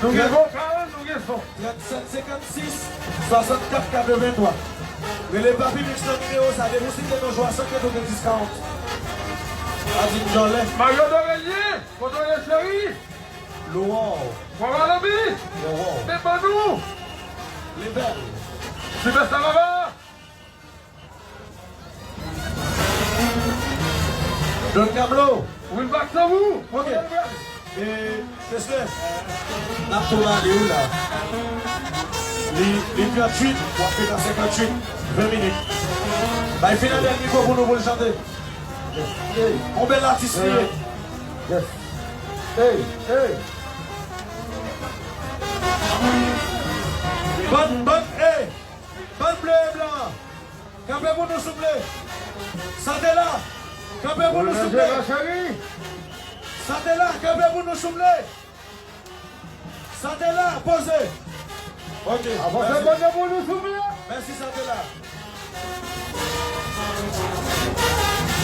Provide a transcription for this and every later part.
Nous avons 37 56 64 83. Mais les papiers mixent le numéro, ça débourse de nos joueurs sans que nous discount. Adim Jolet. Mario d'Oreiller, contre les chéris. Louan. Voilà l'ami. Louan. Les Banou. Les Belles. Sylvestre Lava. Don Camlo. Will Baxavou. Ok. Et c'est ça. Naptola, il est où là? Les 28, on va faire dans 58, 20 minutes. Bah, il fait un dernier micro pour nous pour le chanter. On bel artiste. Yes. Hey, hey. Bonne bleu et blanc. Campez pour nous souffler. Santez là. Campez pour nous souffler. Santez là. Campez pour nous souffler. Santez là. Posez. Ok. Avancez pour nous souffler. Merci, santez là.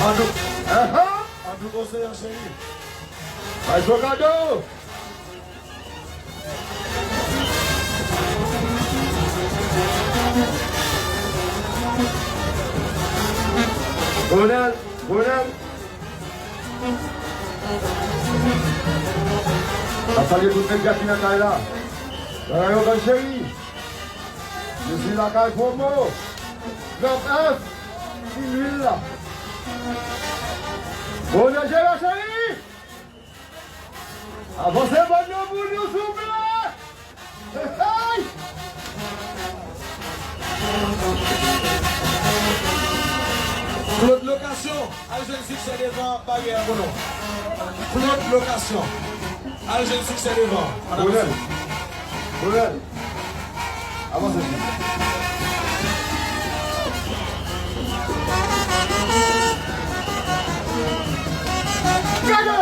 Andrew conseil en chéri. Vai jogador. Bonel. Asal ibu kerja tina kaya. Ayo kan chéri. Je suis la caille pour moi. Drop F. 6 000 là. Bonel, j'ai la chérie. Avancez, bonne pour nous, s'il vous plaît. Hey. Claude Location, Algène succès devant, barrière pour nous. Claude Location, Algène succès devant. Bonel. Avancez. Gagné!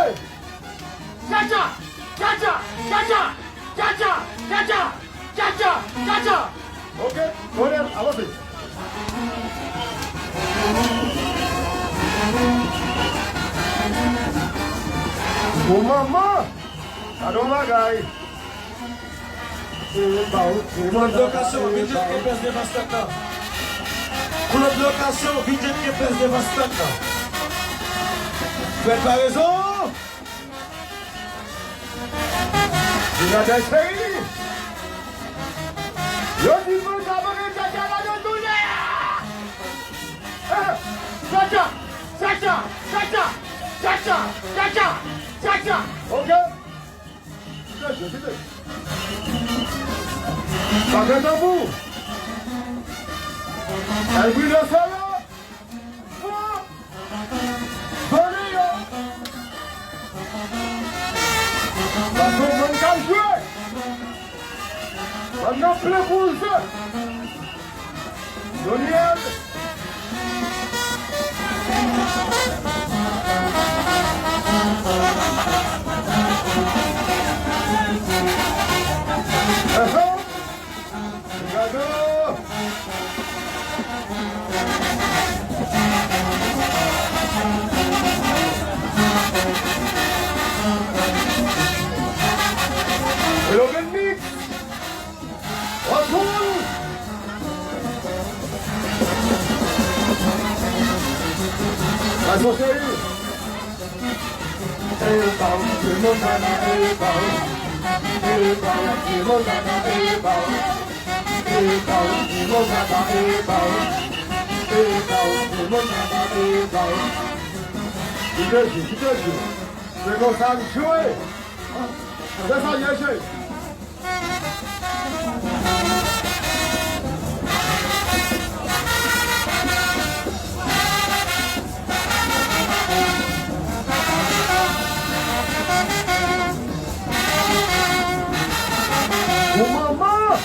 Chacha! Ok, Bonel, avancez. Oh maman! Allons bagaille. Claude Location, Vidjet qui pèse devant Stana. Claude Location, Vidjet qui pèse devant Stana. Faites pas raison. Il a des séries. Yo dis moi ça va être Chacha là de tout Chacha! Ok. Ça fait un bout. Elle brûle le solo. Venez yo. Parce qu'on peut pas jouer. On a plein pour le jeu. Doniel. Hello, good mix. What's going on? Mas você aí. Você não sabe jouer. Você só ia jouer. Mamãe!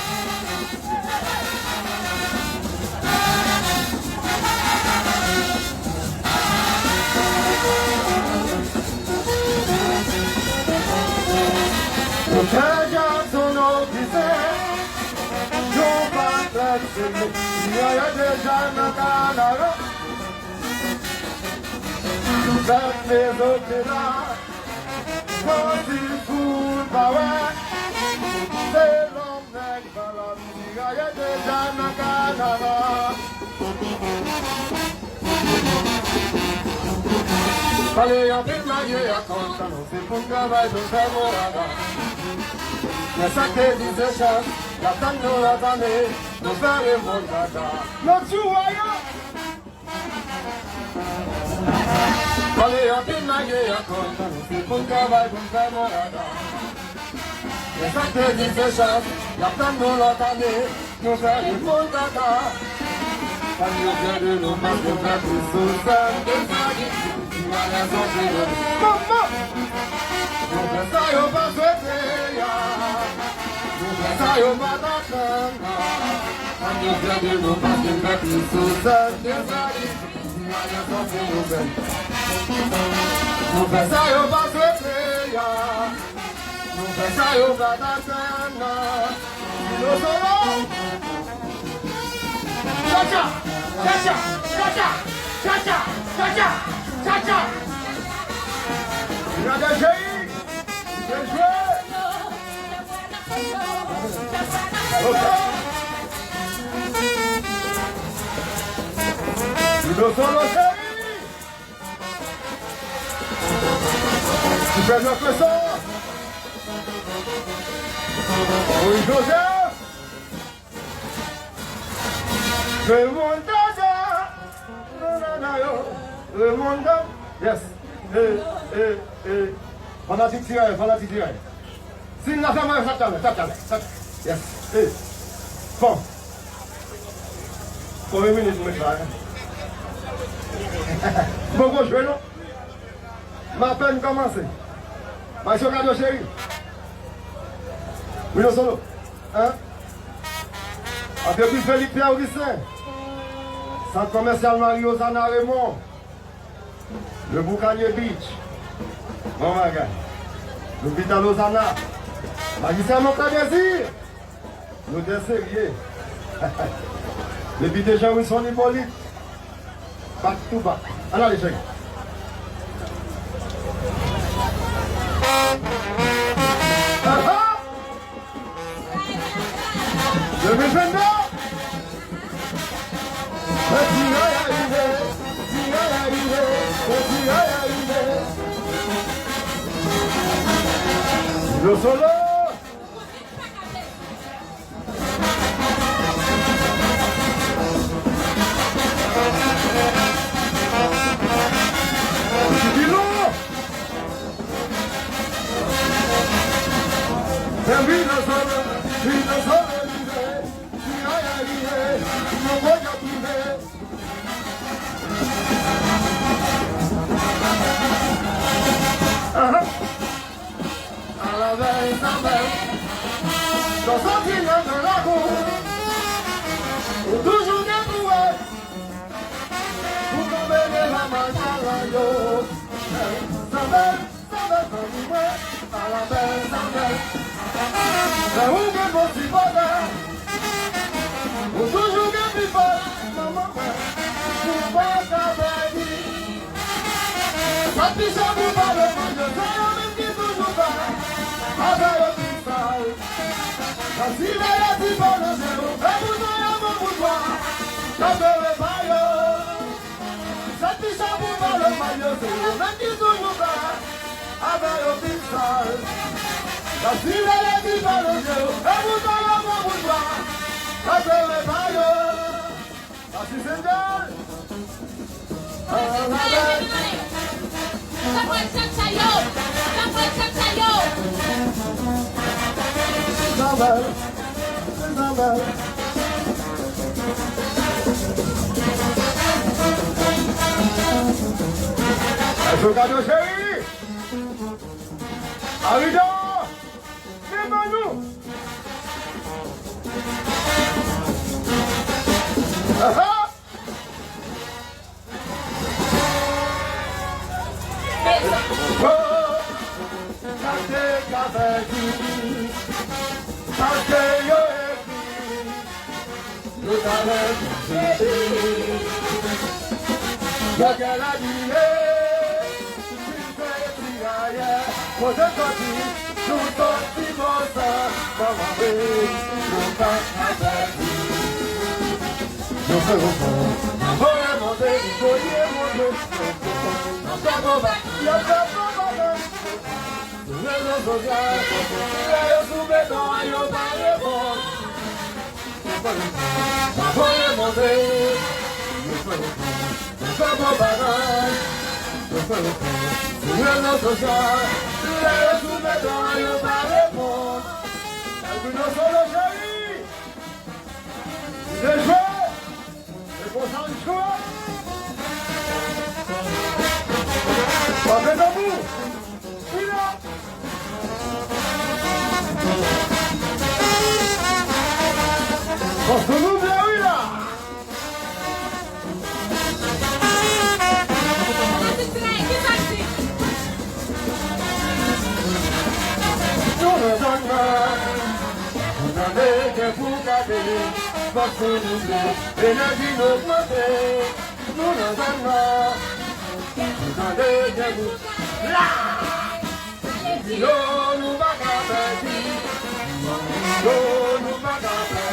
Pega sono quiser, não vai trazer, e aí deixa na cara, vai fazer o que dá, pode curvar, Fallait en pile marier à compte, c'est pour le travail de faire mon radar. Mais ça que disait chance, la tante nous l'a donné, nous faire mon dada. Notre joyeux! Fallait en pile marier à compte, c'est pour le travail de faire mon radar. Mais ça que disait chance, la tante nous l'a donné, nous faire mon dada. Quand nous vient de nous faire de faire plus sous ça, maman! Nous faisons ça, y'a pas souhaité, nous faisons ça, y'a pas d'attendre. Quand nous vient de nous faire de faire plus sous ça, nous faisons ça, y'a pas souhaité, nous faisons ça, y'a pas d'attendre. Nous sommes Cha-cha! Cha-cha! Cha-cha! Cha-cha! Cha-cha! Cha-cha! Regarde, chérie! Bien joué! Nous solo, chérie! Tu fais notre son! Oui, Joseph! Le monde le monde yes fanatique tiré si la femme ça yes bon combien de minutes me faire bon jouer non ma peine commencé ma chocade chérie oui non solo hein depuis Philippe Pierre Augustin, centre commercial Mario Zana Raymond, le Boucanier Beach, bon magasin, l'hôpital Lausanne, magistrat mon désir, nous désiriers, depuis déjà Wilson Hippolyte, back to back. Alors les chèques. Le méchant le solo dans un village de la cour, où toujours bien trouvé, pour tomber les mamans à la yo. Ça va comme moi, à la belle, ça va. C'est où que mon petit bonheur, où toujours bien plus fort, maman, pour pas t'avoir. Ça piche à vous par le monde, je sais même qui toujours pas, avec le petit sale. La cible est la cible pour le zéro, et vous n'avez pas mon boudoir, la belle est maillot. Ça piche à vous par le maillot, c'est même qui toujours pas, avec le petit sale. La cible est la cible pour le zéro, et vous n'avez pas mon boudoir, la belle est maillot. La cible est gueule. Regarde chérie, Arida, c'est Manu. y'a pas de bagage. Réseau social, y'a sous béton, y'a pas de bon. Pas pour les monter, pas de bagage. Réseau social, y'a sous béton, y'a pas de bon. Nous sommes chéris. Les joueurs, les conscients joueurs. Parfait d'amour. Oui là. Porte-nous bien, oui là. Nous ne sommes pas. Vous n'avez que vous garder, votre nouveau, énergie augmentée. Nous ne sommes pas. Vous n'avez que vous. Là! Yo, nous va garder. Yo, nous va garder.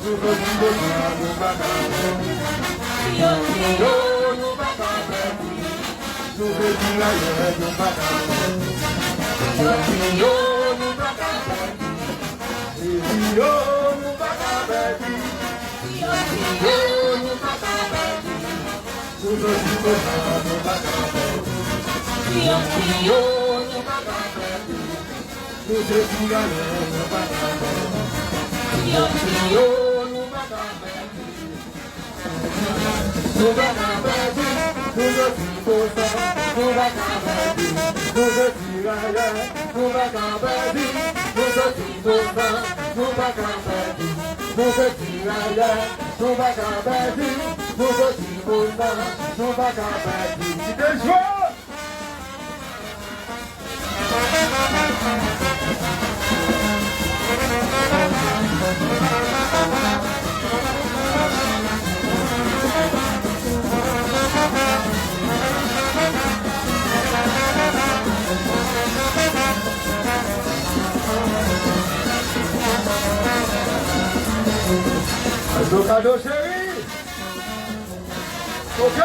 Nous va garder. Yo, nous va garder. Nous va garder. Yo, nous va garder. Yo, nous va garder. Yo, nous va garder. Nous va garder. Yo, nous va garder. Nous va garder. Yo, nous va garder. Nous va garder. Nous va garder. Nous va garder. Cadeau chéri. Ok.